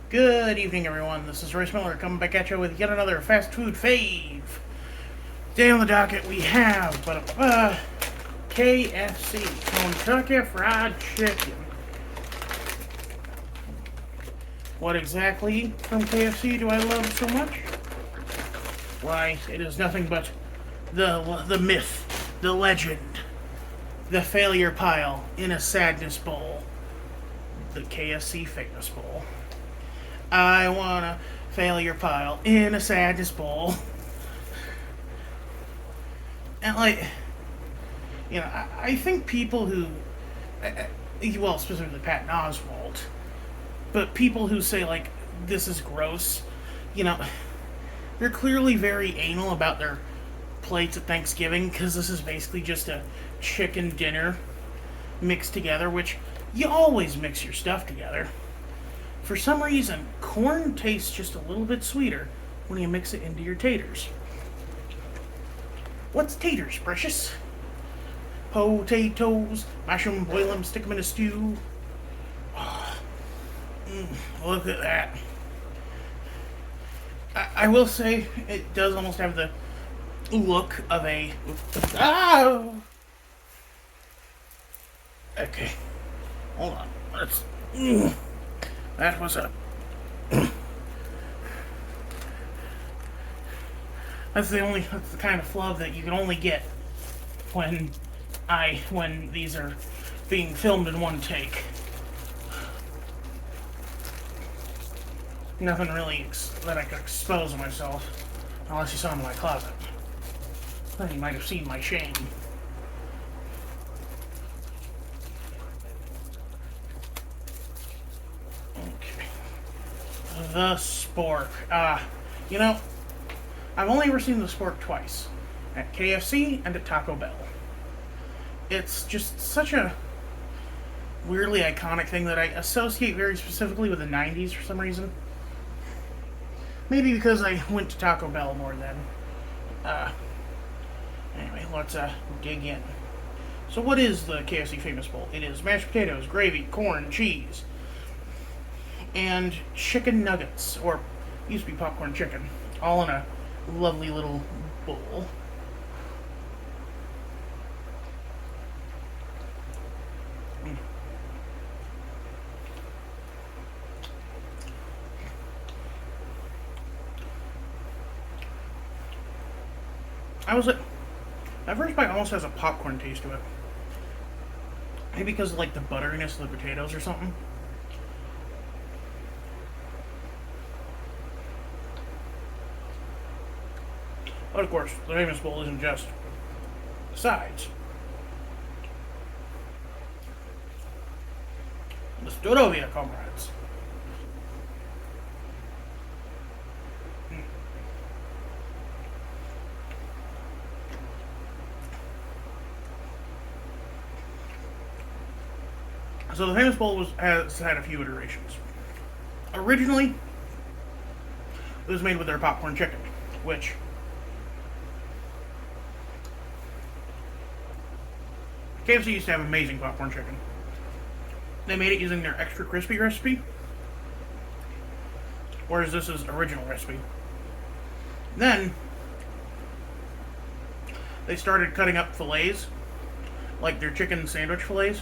Good evening, everyone. This is Royce Miller coming back at you with yet another fast food fave. Today on the docket we have KFC, Kentucky Fried Chicken. What exactly from KFC do I love so much? Why, it is nothing but the myth, the legend, the failure pile in a sadness bowl, the KFC famous bowl. I want a failure pile in a sadness bowl. And, I think people who, well, specifically Patton Oswalt, but people who say, this is gross, you know, they're clearly very anal about their plates at Thanksgiving because this is basically just a chicken dinner mixed together, which you always mix your stuff together. For some reason, corn tastes just a little bit sweeter when you mix it into your taters. What's taters, precious? Potatoes, mash them, boil them, stick them in a stew. Oh, look at that. I will say, it does almost have the look of a... Ah! Okay. Hold on. Let's... That was a... That's the kind of flub that you can only get when these are being filmed in one take. Nothing really that I could expose myself, unless you saw in my closet. Then you might have seen my shame. The spork. I've only ever seen the spork twice. At KFC and at Taco Bell. It's just such a weirdly iconic thing that I associate very specifically with the 90s for some reason. Maybe because I went to Taco Bell more then. Anyway, let's dig in. So what is the KFC Famous Bowl? It is mashed potatoes, gravy, corn, cheese, and chicken nuggets, or used to be popcorn chicken, all in a lovely little bowl. At first bite almost has a popcorn taste to it. Maybe because of the butteriness of the potatoes or something. But of course, the famous bowl isn't just sides. The Sturovia, comrades. So the famous bowl has had a few iterations. Originally, it was made with their popcorn chicken, which KFC used to have amazing popcorn chicken. They made it using their extra crispy recipe, whereas this is original recipe. Then they started cutting up fillets, like their chicken sandwich fillets.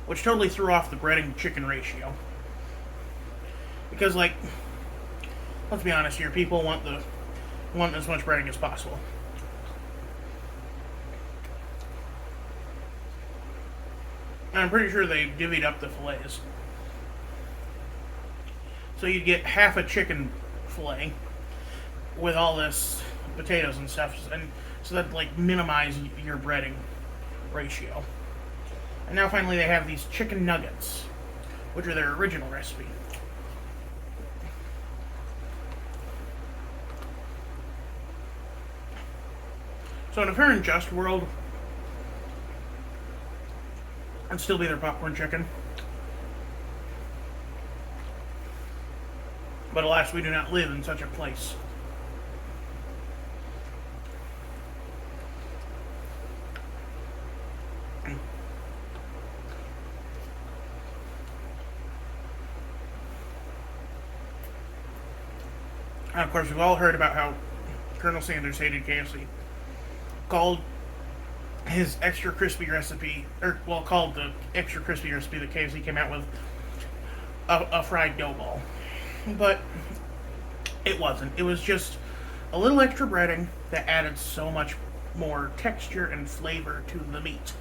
Which totally threw off the breading chicken ratio. Because, let's be honest here, people want as much breading as possible. And I'm pretty sure they divvied up the fillets. So you'd get half a chicken fillet with all this potatoes and stuff, and so that minimize your breading ratio. And now finally they have these chicken nuggets, which are their original recipe. So in a fair and just world, I'd still be their popcorn chicken. But alas, we do not live in such a place. And of course, we've all heard about how Colonel Sanders hated KFC. Called his extra crispy recipe, or well, called the extra crispy recipe that KFC came out with a fried dough ball. But it wasn't. It was just a little extra breading that added so much more texture and flavor to the meat.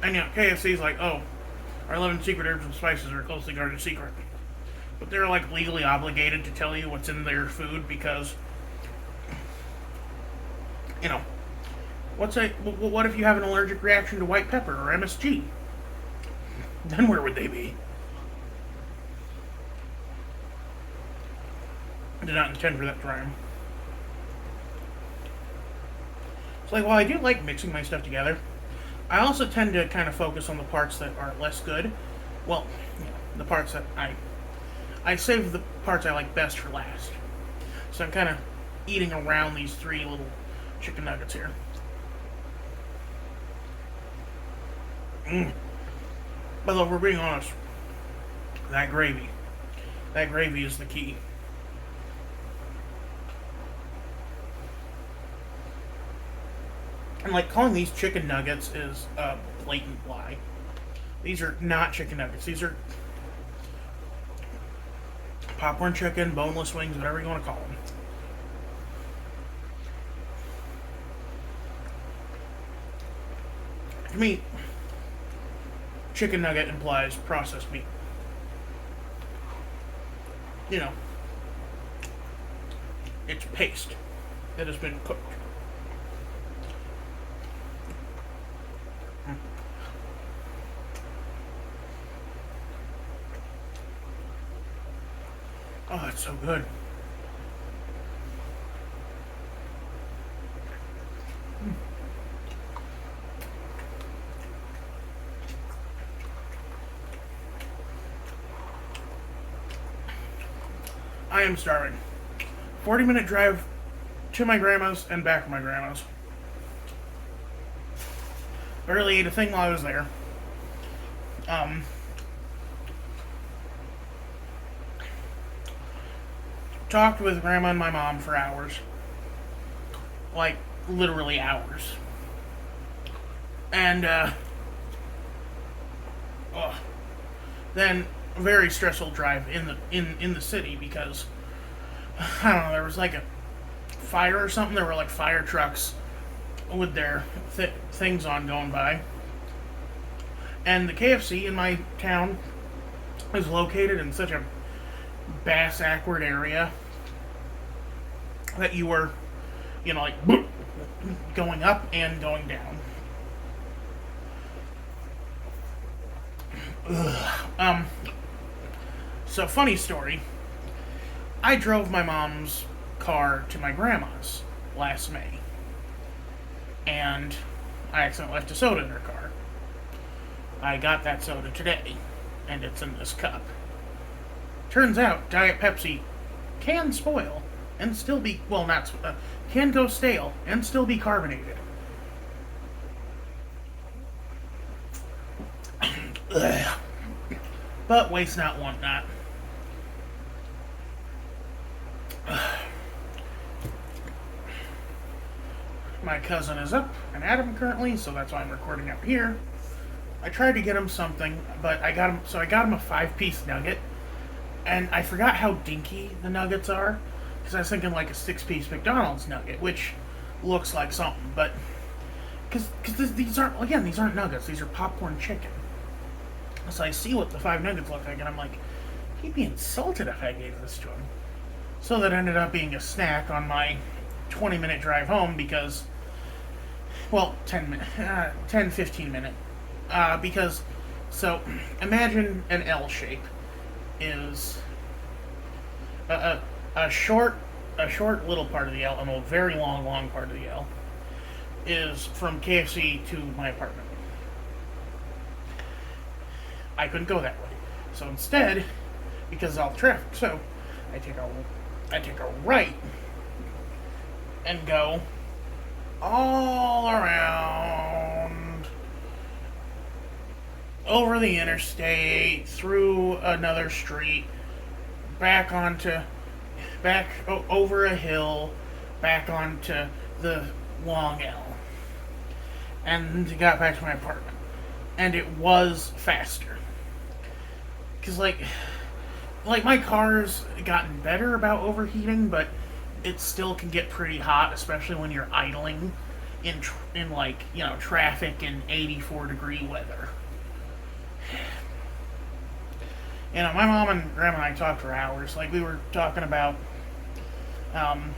And KFC's like, oh, our 11 secret herbs and spices are a closely guarded secret. But they're like legally obligated to tell you what's in their food because, you know, what if you have an allergic reaction to white pepper or MSG? Then where would they be? I did not intend for that to rhyme. It's like, while I do like mixing my stuff together, I also tend to kind of focus on the parts that are less good. Well, the parts that I save the parts I like best for last. So I'm kind of eating around these 3 little chicken nuggets here. But though, if we're being honest, that gravy is the key. And like calling these chicken nuggets is a blatant lie. These are not chicken nuggets. These are popcorn chicken, boneless wings, whatever you want to call them. To me, chicken nugget implies processed meat. You know, it's paste that has been cooked. Oh, it's so good. I am starving. 40-minute drive to my grandma's and back to my grandma's. Barely ate a thing while I was there. Talked with grandma and my mom for hours. Like, literally hours. And, then a very stressful drive in the city because, I don't know, there was like a fire or something. There were like fire trucks with their things on going by. And the KFC in my town is located in such a bass-awkward area that you were, like, going up and going down. So, funny story. I drove my mom's car to my grandma's last May. And I accidentally left a soda in her car. I got that soda today, and it's in this cup. Turns out, Diet Pepsi can spoil and still be, can go stale and still be carbonated. But waste not, want not. My cousin is up and at him currently, so that's why I'm recording up here. I tried to get him something, but I got him a 5-piece nugget, and I forgot how dinky the nuggets are, because I was thinking like a 6-piece McDonald's nugget, which looks like something, but because these aren't nuggets, these are popcorn chicken. So I see what the 5 nuggets look like, and I'm like, he'd be insulted if I gave this to him. So that ended up being a snack on my 20-minute drive home because, 15 minute. Because, so, imagine an L shape is a short little part of the L and a very long part of the L is from KFC to my apartment. I couldn't go that way. So instead, because of all the traffic, so I take a right and go all around over the interstate, through another street, back onto over a hill, back onto the long L, and got back to my apartment. And it was faster, cause like my car's gotten better about overheating, but it still can get pretty hot, especially when you're idling in like traffic in 84-degree weather. My mom and grandma and I talked for hours. Like we were talking about um,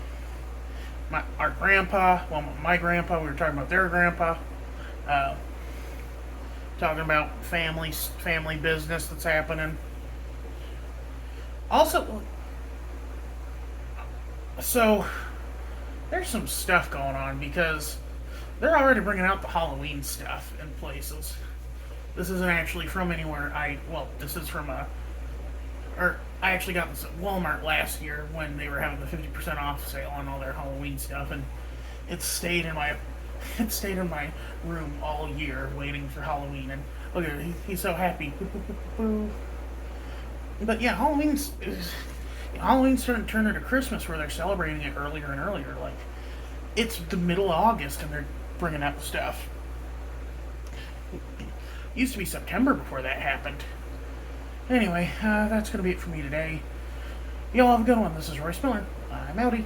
our grandpa. Well, my grandpa. We were talking about their grandpa. Uh, Talking about family business that's happening. Also, so there's some stuff going on because they're already bringing out the Halloween stuff in places. This isn't actually from anywhere this is from or I actually got this at Walmart last year when they were having the 50% off sale on all their Halloween stuff, and it stayed in my it stayed in my room all year waiting for Halloween. And look at it, he's so happy. But yeah, Halloween's starting to turn into Christmas, where they're celebrating it earlier and earlier. Like it's the middle of August and they're bringing out the stuff. It used to be September before that happened. Anyway, that's gonna be it for me today. Y'all have a good one. This is Royce Miller. I'm outie.